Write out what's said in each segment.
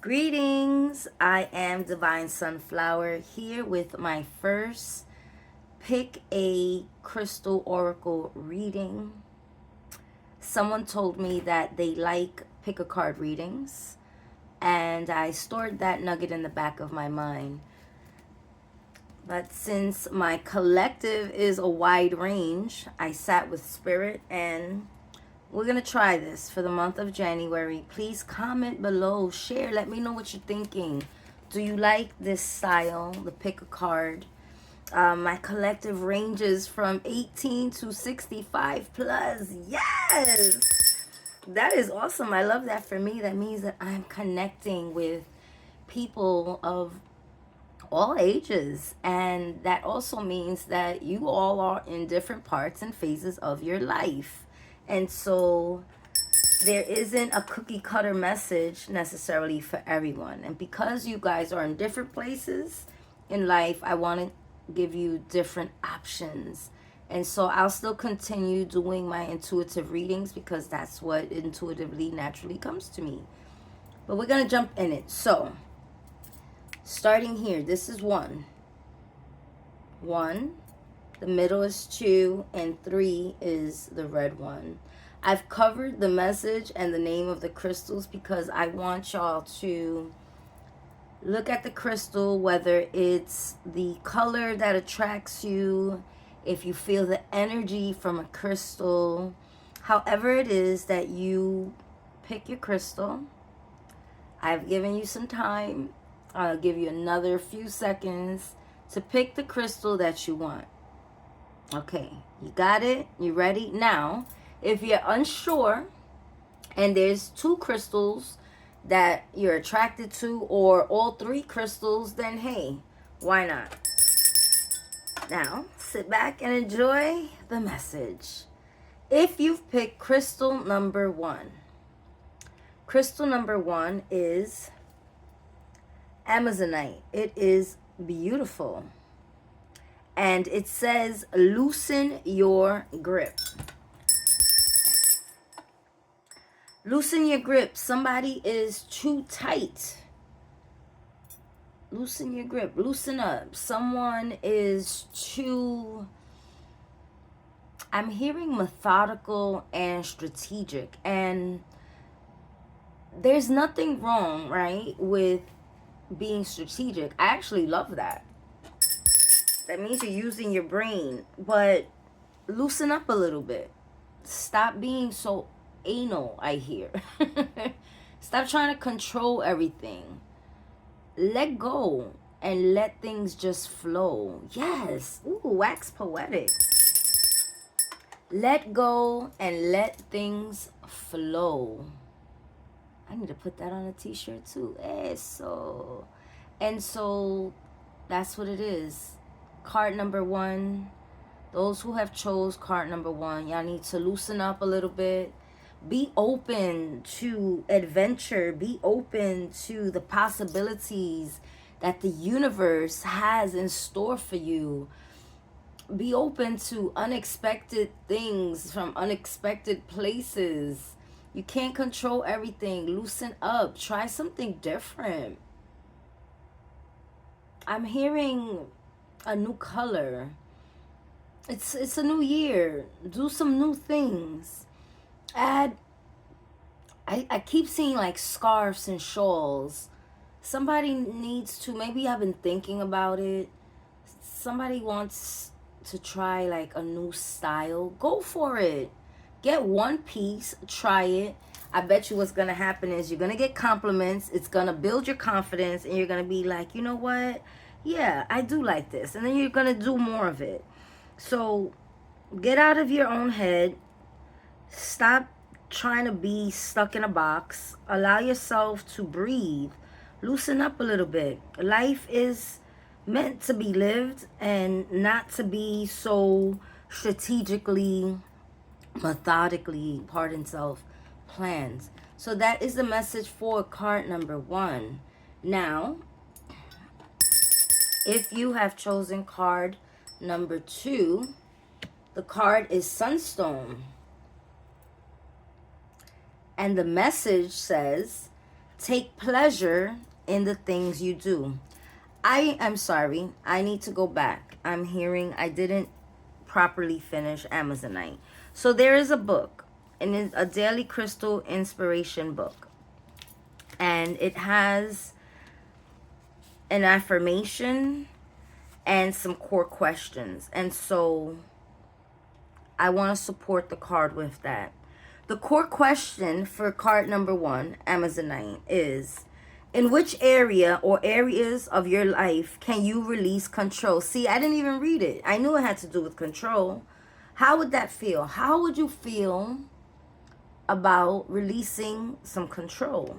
Greetings, I am Divine Sunflower here with my first Pick a Crystal Oracle reading. Someone told me that they like pick a card readings, and I stored that nugget in the back of my mind. But since my collective is a wide range, I sat with Spirit and we're going to try this for the month of January. Please comment below, share, let me know what you're thinking. Do you like this style, the pick a card? My collective ranges from 18 to 65 plus. Yes! That is awesome. I love that for me. That means that I'm connecting with people of all ages. And that also means that you all are in different parts and phases of your life. And so there isn't a cookie cutter message necessarily for everyone. And because you guys are in different places in life, I want to give you different options. And so I'll still continue doing my intuitive readings because that's what intuitively, naturally comes to me. But we're going to jump in it. So starting here, this is 1. 1. The middle is 2, and 3 is the red one. I've covered the message and the name of the crystals because I want y'all to look at the crystal, whether it's the color that attracts you, if you feel the energy from a crystal, however it is that you pick your crystal. I've given you some time. I'll give you another few seconds to pick the crystal that you want. Okay, you got it? You ready? Now, if you're unsure and there's 2 crystals that you're attracted to or all 3 crystals, then hey, why not? Now, sit back and enjoy the message. If you've picked crystal number 1, crystal number 1 is Amazonite. It is beautiful. And it says, loosen your grip. Loosen your grip. Somebody is too tight. Loosen your grip. Loosen up. Someone is too... I'm hearing methodical and strategic. And there's nothing wrong, right, with being strategic. I actually love that. That means you're using your brain, but loosen up a little bit. Stop being so anal, I hear. Stop trying to control everything. Let go and let things just flow. Yes. Ooh, wax poetic. Let go and let things flow. I need to put that on a t-shirt too. Eso. And so that's what it is. Card number 1, those who have chose card number 1, y'all need to loosen up a little bit. Be open to adventure. Be open to the possibilities that the universe has in store for you. Be open to unexpected things from unexpected places. You can't control everything. Loosen up. Try something different. I'm hearing a new color. It's a new year. Do some new things. I keep seeing like scarves and shawls. Somebody needs to, maybe I've been thinking about it. Somebody wants to try like a new style. Go for it. Get one piece, try it. I bet you what's going to happen is you're going to get compliments. It's going to build your confidence and you're going to be like, you know what? Yeah, I do like this. And then you're going to do more of it. So get out of your own head. Stop trying to be stuck in a box. Allow yourself to breathe. Loosen up a little bit. Life is meant to be lived and not to be so strategically, methodically, pardon self, plans. So that is the message for card number 1. Now, if you have chosen card number 2, the card is Sunstone. And the message says, Take pleasure in the things you do. I am sorry. I need to go back. I'm hearing I didn't properly finish Amazonite. So there is a book, and it's a Daily Crystal Inspiration book. And it has an affirmation and some core questions. And so I want to support the card with that. The core question for card number 1, Amazonite, is: in which area or areas of your life can you release control? See, I didn't even read it. I knew it had to do with control. How would that feel? How would you feel about releasing some control?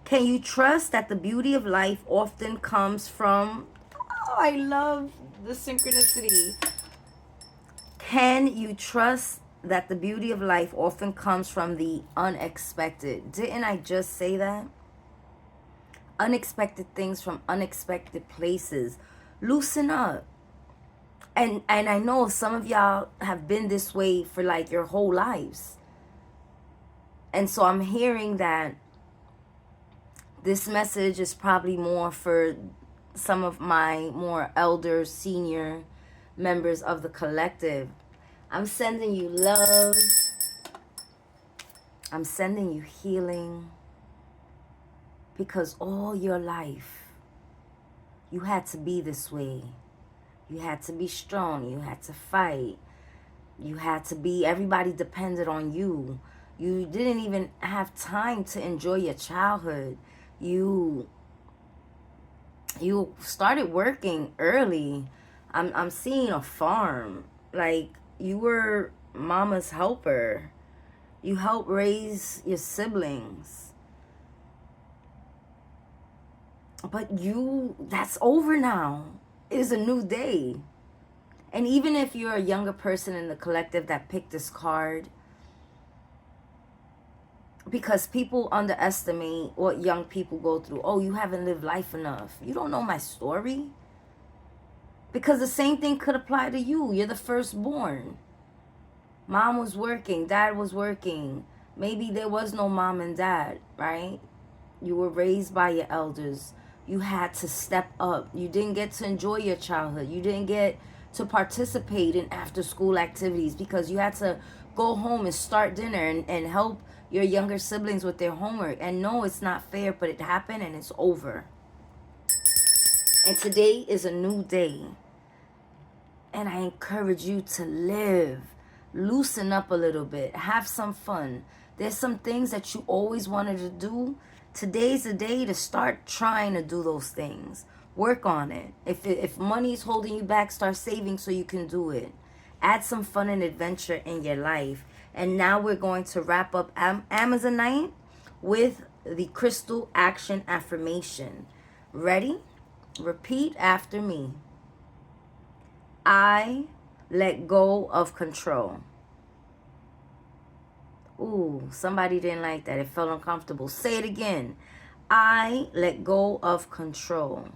Can you trust that the beauty of life often comes from... Oh, I love the synchronicity. Can you trust that the beauty of life often comes from the unexpected? Didn't I just say that? Unexpected things from unexpected places. Loosen up. And I know some of y'all have been this way for like your whole lives. And so I'm hearing that this message is probably more for some of my more elder, senior members of the collective. I'm sending you love. I'm sending you healing. Because all your life, you had to be this way. You had to be strong. You had to fight. You had to be... Everybody depended on you. You didn't even have time to enjoy your childhood. You started working early. I'm seeing a farm. Like, you were mama's helper. You helped raise your siblings. But that's over now. It is a new day. And even if you're a younger person in the collective that picked this card, because people underestimate what young people go through. Oh, you haven't lived life enough. You don't know my story. Because the same thing could apply to you. You're the firstborn. Mom was working. Dad was working. Maybe there was no mom and dad, right? You were raised by your elders. You had to step up. You didn't get to enjoy your childhood. You didn't get to participate in after-school activities because you had to go home and start dinner and help your younger siblings with their homework. And no, it's not fair, but it happened and it's over. And today is a new day. And I encourage you to live. Loosen up a little bit. Have some fun. There's some things that you always wanted to do. Today's the day to start trying to do those things. Work on it. If money's holding you back, start saving so you can do it. Add some fun and adventure in your life. And now we're going to wrap up Amazonite with the Crystal Action Affirmation. Ready? Repeat after me. I let go of control. Ooh, somebody didn't like that. It felt uncomfortable. Say it again. I let go of control.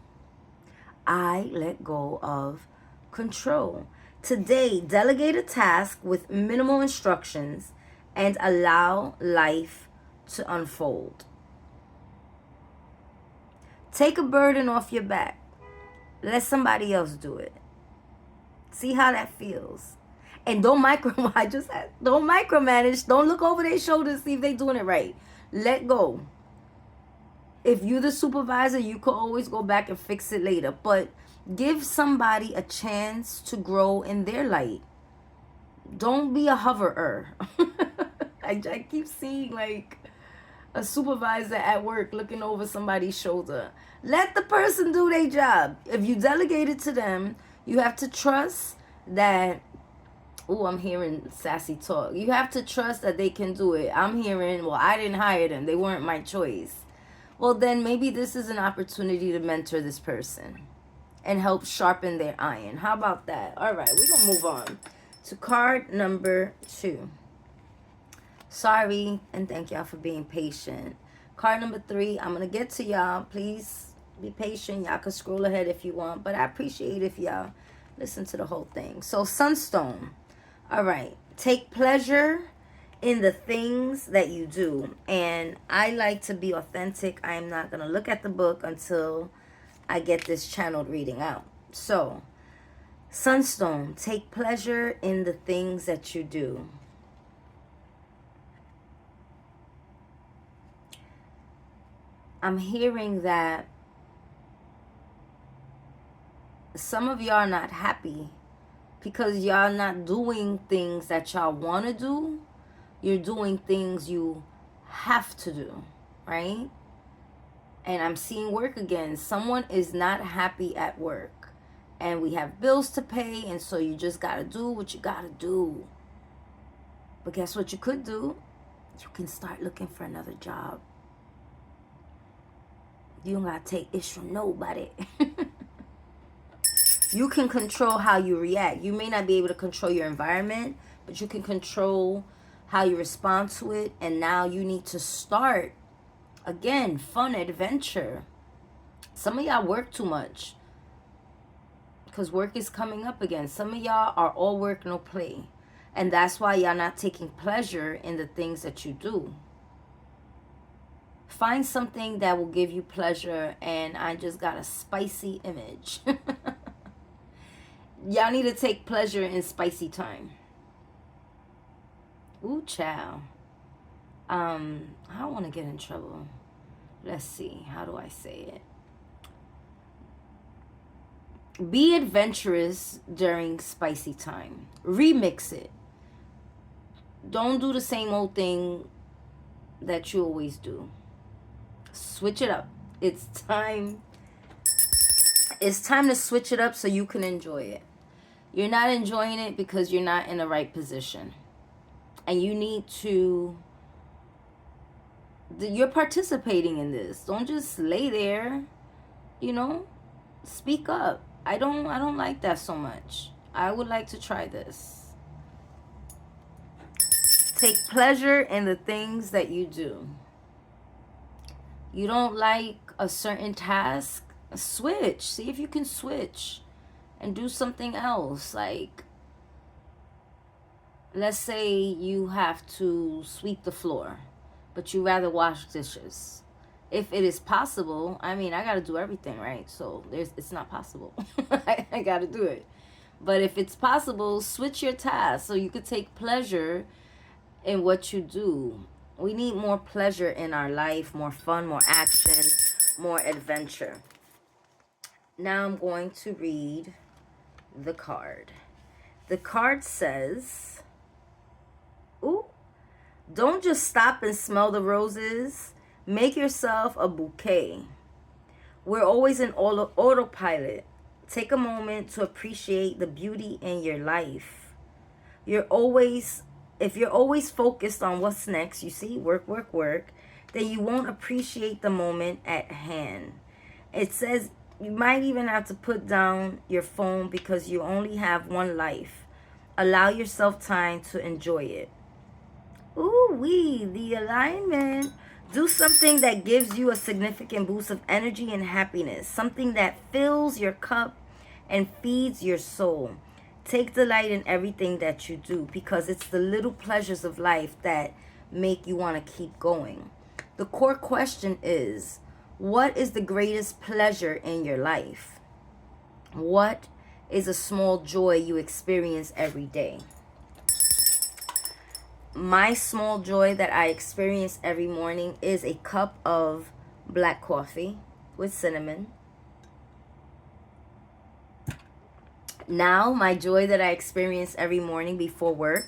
I let go of control. Today, delegate a task with minimal instructions and allow life to unfold. Take a burden off your back. Let somebody else do it. See how that feels. And don't micromanage. Don't look over their shoulder to see if they're doing it right. Let go. If you're the supervisor, you could always go back and fix it later. But give somebody a chance to grow in their light. Don't be a hoverer. I keep seeing like a supervisor at work looking over somebody's shoulder. Let the person do their job. If you delegate it to them, you have to trust that... Oh, I'm hearing sassy talk. You have to trust that they can do it. I'm hearing, well, I didn't hire them. They weren't my choice. Well, then maybe this is an opportunity to mentor this person and help sharpen their iron. How about that? All right, we're going to move on to card number 2. Sorry, and thank y'all for being patient. Card number 3, I'm going to get to y'all. Please be patient. Y'all can scroll ahead if you want, but I appreciate if y'all listen to the whole thing. So, Sunstone. All right. Take pleasure in the things that you do. And I like to be authentic. I am not going to look at the book until I get this channeled reading out. So, Sunstone, take pleasure in the things that you do. I'm hearing that some of y'all are not happy because y'all not doing things that y'all want to do. You're doing things you have to do, right? And I'm seeing work again. Someone is not happy at work. And we have bills to pay, and so you just got to do what you got to do. But guess what you could do? You can start looking for another job. You don't got to take ish from nobody. You can control how you react. You may not be able to control your environment, but you can control how you respond to it. And now you need to start, again, fun adventure. Some of y'all work too much because work is coming up again. Some of y'all are all work, no play. And that's why y'all not taking pleasure in the things that you do. Find something that will give you pleasure. And I just got a spicy image. Y'all need to take pleasure in spicy time. Ooh, child. I don't want to get in trouble. Let's see. How do I say it? Be adventurous during spicy time. Remix it. Don't do the same old thing that you always do. Switch it up. It's time. It's time to switch it up so you can enjoy it. You're not enjoying it because you're not in the right position. And you need to... You're participating in this. Don't just lay there. You know? Speak up. I don't like that so much. I would like to try this. Take pleasure in the things that you do. You don't like a certain task? Switch. See if you can switch and do something else. Like, let's say you have to sweep the floor, but you rather wash dishes. If it is possible, I mean, I got to do everything, right? So it's not possible. I got to do it. But if it's possible, switch your task so you could take pleasure in what you do. We need more pleasure in our life, more fun, more action, more adventure. Now I'm going to read the card. The card says, ooh, don't just stop and smell the roses. Make yourself a bouquet. We're always in autopilot. Take a moment to appreciate the beauty in your life. If you're always focused on what's next, you see, work, then you won't appreciate the moment at hand. It says you might even have to put down your phone because you only have one life. Allow yourself time to enjoy it. Ooh-wee, the alignment. Do something that gives you a significant boost of energy and happiness. Something that fills your cup and feeds your soul. Take delight in everything that you do because it's the little pleasures of life that make you want to keep going. The core question is, what is the greatest pleasure in your life? What is a small joy you experience every day? My small joy that I experience every morning is a cup of black coffee with cinnamon. Now, my joy that I experience every morning before work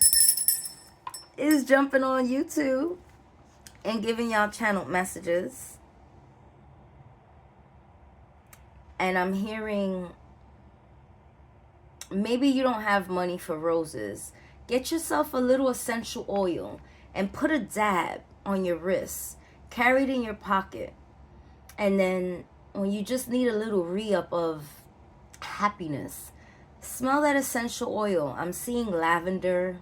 is jumping on YouTube and giving y'all channeled messages. And I'm hearing, maybe you don't have money for roses. Get yourself a little essential oil and put a dab on your wrist. Carry it in your pocket. And then when you just need a little re-up of happiness, smell that essential oil. I'm seeing lavender.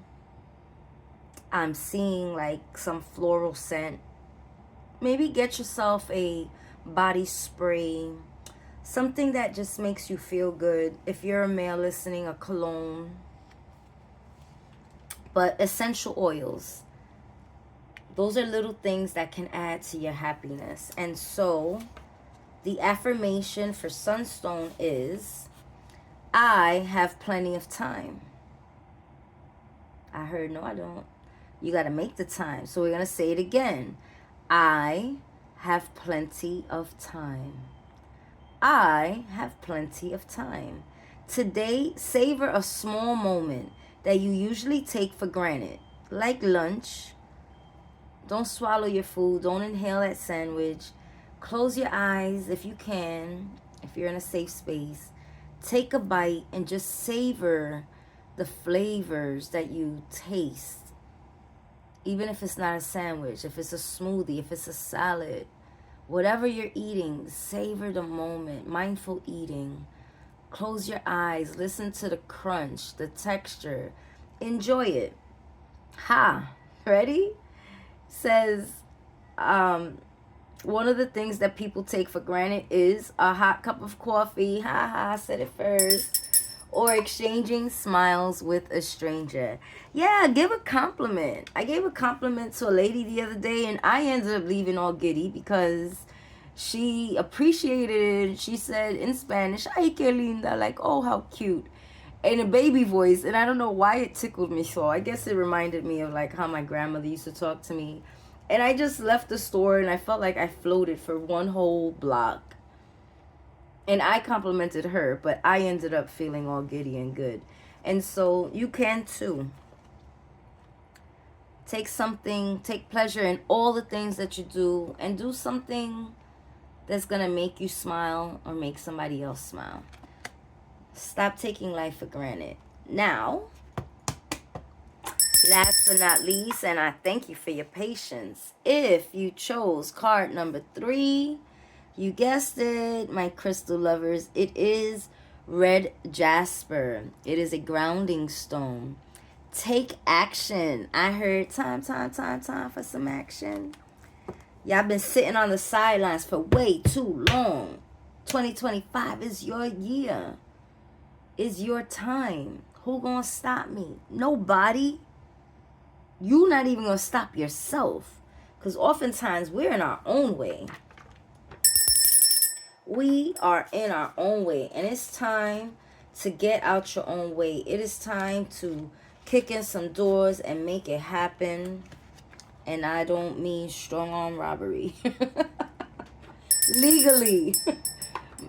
I'm seeing like some floral scent. Maybe get yourself a body spray. Something that just makes you feel good. If you're a male listening, a cologne. But essential oils. Those are little things that can add to your happiness. And so the affirmation for Sunstone is, I have plenty of time. I heard, no, I don't. You got to make the time. So we're going to say it again. I have plenty of time. I have plenty of time. Today, savor a small moment that you usually take for granted, like lunch. Don't swallow your food. Don't inhale that sandwich. Close your eyes if you can, if you're in a safe space. Take a bite and just savor the flavors that you taste. Even if it's not a sandwich, if it's a smoothie, if it's a salad, whatever you're eating, savor the moment. Mindful eating. Close your eyes. Listen to the crunch, the texture. Enjoy it. Ha. Ready? Says, one of the things that people take for granted is a hot cup of coffee. Ha ha, I said it first. Or exchanging smiles with a stranger. Yeah, give a compliment. I gave a compliment to a lady the other day, and I ended up leaving all giddy because she appreciated it. She said in Spanish, ay, que linda, like, oh, how cute, in a baby voice. And I don't know why it tickled me so. I guess it reminded me of like how my grandmother used to talk to me. And I just left the store and I felt like I floated for one whole block. And I complimented her, but I ended up feeling all giddy and good. And so you can too. Take pleasure in all the things that you do, and do something that's going to make you smile or make somebody else smile. Stop taking life for granted. Now, last but not least, and I thank you for your patience, if you chose card number 3, you guessed it, my crystal lovers, it is red jasper. It is a grounding stone. Take action. I heard time for some action. Y'all been sitting on the sidelines for way too long. 2025 is your year. Is your time. Who gonna stop me? Nobody. You not even gonna stop yourself. Because oftentimes we're in our own way. We are in our own way. And it's time to get out your own way. It is time to kick in some doors and make it happen. And I don't mean strong arm robbery. Legally.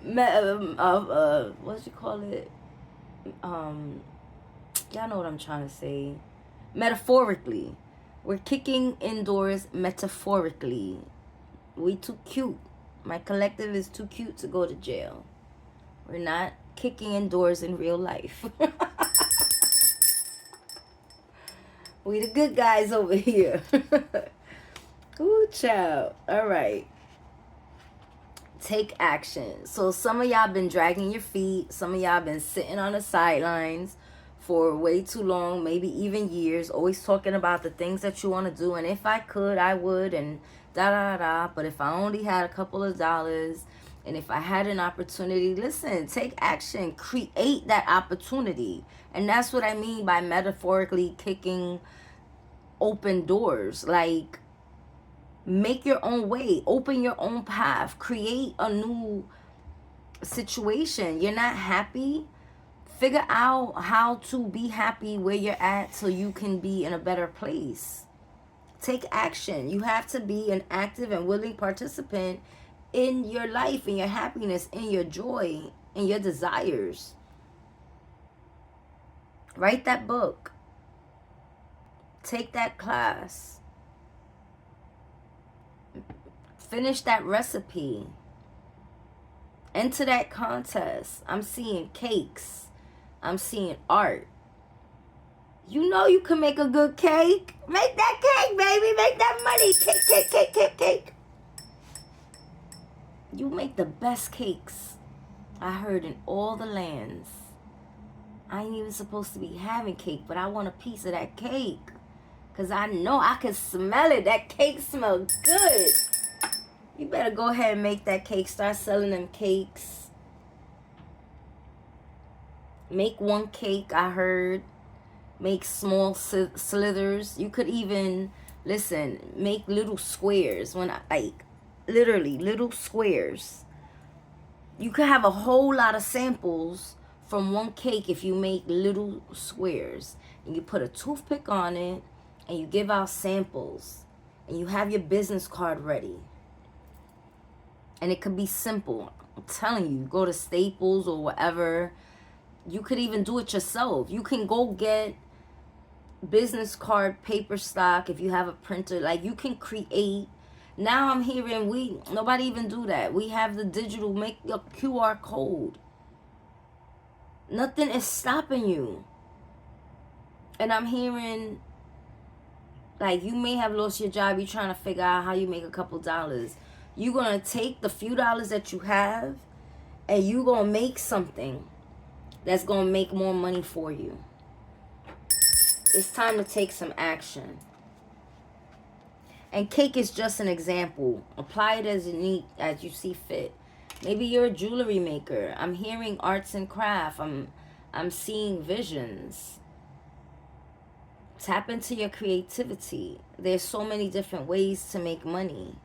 What you call it? Y'all know what I'm trying to say. Metaphorically. We're kicking indoors metaphorically. We too cute. My collective is too cute to go to jail. We're not kicking indoors in real life. We the good guys over here. Ooh, child. All right. Take action. So some of y'all been dragging your feet. Some of y'all been sitting on the sidelines for way too long, maybe even years, always talking about the things that you want to do. And if I could, I would, and da-da-da. But if I only had a couple of dollars, and if I had an opportunity, listen, take action. Create that opportunity. And that's what I mean by metaphorically kicking open doors. Like, make your own way. Open your own path. Create a new situation. You're not happy? Figure out how to be happy where you're at so you can be in a better place. Take action. You have to be an active and willing participant in your life, in your happiness, in your joy, in your desires. Write that book. Take that class. Finish that recipe. Enter that contest. I'm seeing cakes. I'm seeing art. You know you can make a good cake. Make that cake, baby. Make that money. Cake, cake, cake, cake, cake. You make the best cakes, I heard, in all the lands. I ain't even supposed to be having cake, but I want a piece of that cake. Because I know I can smell it. That cake smells good. You better go ahead and make that cake. Start selling them cakes. Make one cake, I heard. Make small slithers. You could even Listen, make little squares. Literally little squares. You could have a whole lot of samples from one cake if you make little squares. And you put a toothpick on it, and you give out samples. And you have your business card ready. And it could be simple. I'm telling you, go to Staples or whatever. You could even do it yourself. You can go get business card paper stock if you have a printer. Like, you can create. Now I'm hearing nobody even do that. We have the digital, make a QR code. Nothing is stopping you. And I'm hearing, like, you may have lost your job. You're trying to figure out how you make a couple dollars. You're going to take the few dollars that you have, and you're going to make something that's going to make more money for you. It's time to take some action. And cake is just an example. Apply it as you see fit. Maybe you're a jewelry maker. I'm hearing arts and craft. I'm seeing visions. Tap into your creativity. There's so many different ways to make money.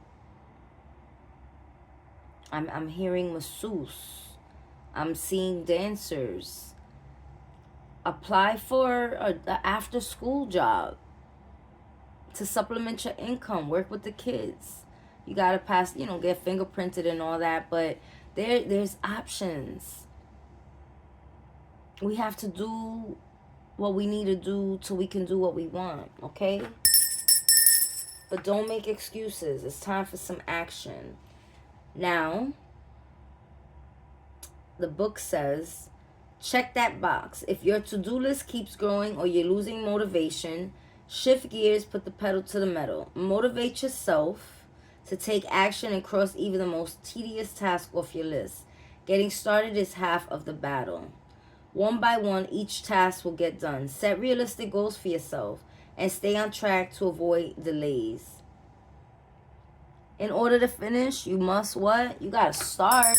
I'm hearing masseuse. I'm seeing dancers. Apply for an after-school job to supplement your income. Work with the kids. You gotta pass, get fingerprinted and all that, but there's options. We have to do what we need to do till we can do what we want, okay? But don't make excuses. It's time for some action. Now, the book says, check that box. If your to-do list keeps growing or you're losing motivation, shift gears, put the pedal to the metal. Motivate yourself to take action and cross even the most tedious task off your list. Getting started is half of the battle. One by one, each task will get done. Set realistic goals for yourself and stay on track to avoid delays. In order to finish, you must what? You got to start.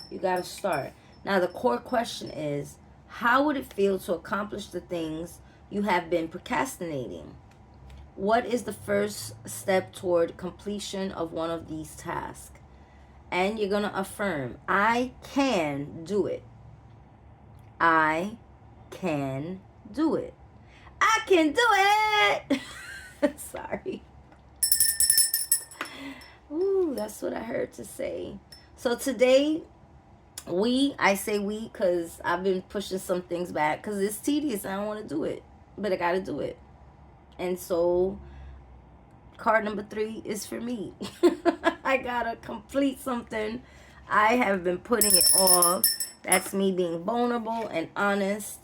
You got to start. Now, the core question is, how would it feel to accomplish the things you have been procrastinating? What is the first step toward completion of one of these tasks? And you're going to affirm, I can do it. I can do it. I can do it. Sorry. Ooh, that's what I heard to say. So today, I say we because I've been pushing some things back because it's tedious. I don't want to do it, but I got to do it. And so card number 3 is for me. I got to complete something. I have been putting it off. That's me being vulnerable and honest.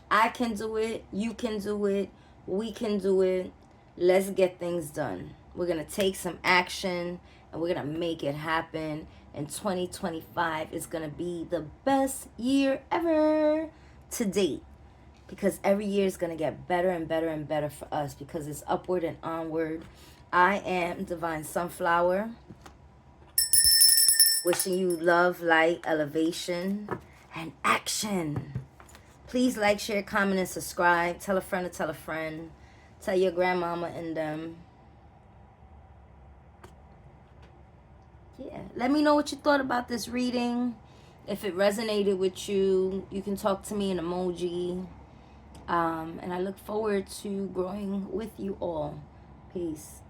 I can do it. You can do it. We can do it. Let's get things done. We're going to take some action and we're going to make it happen. And 2025 is going to be the best year ever to date. Because every year is going to get better and better and better for us because it's upward and onward. I am Divine Sunflower. Wishing you love, light, elevation, and action. Please like, share, comment, and subscribe. Tell a friend to tell a friend. Tell your grandmama and them. Yeah, let me know what you thought about this reading. If it resonated with you, you can talk to me in emoji. And I look forward to growing with you all. Peace.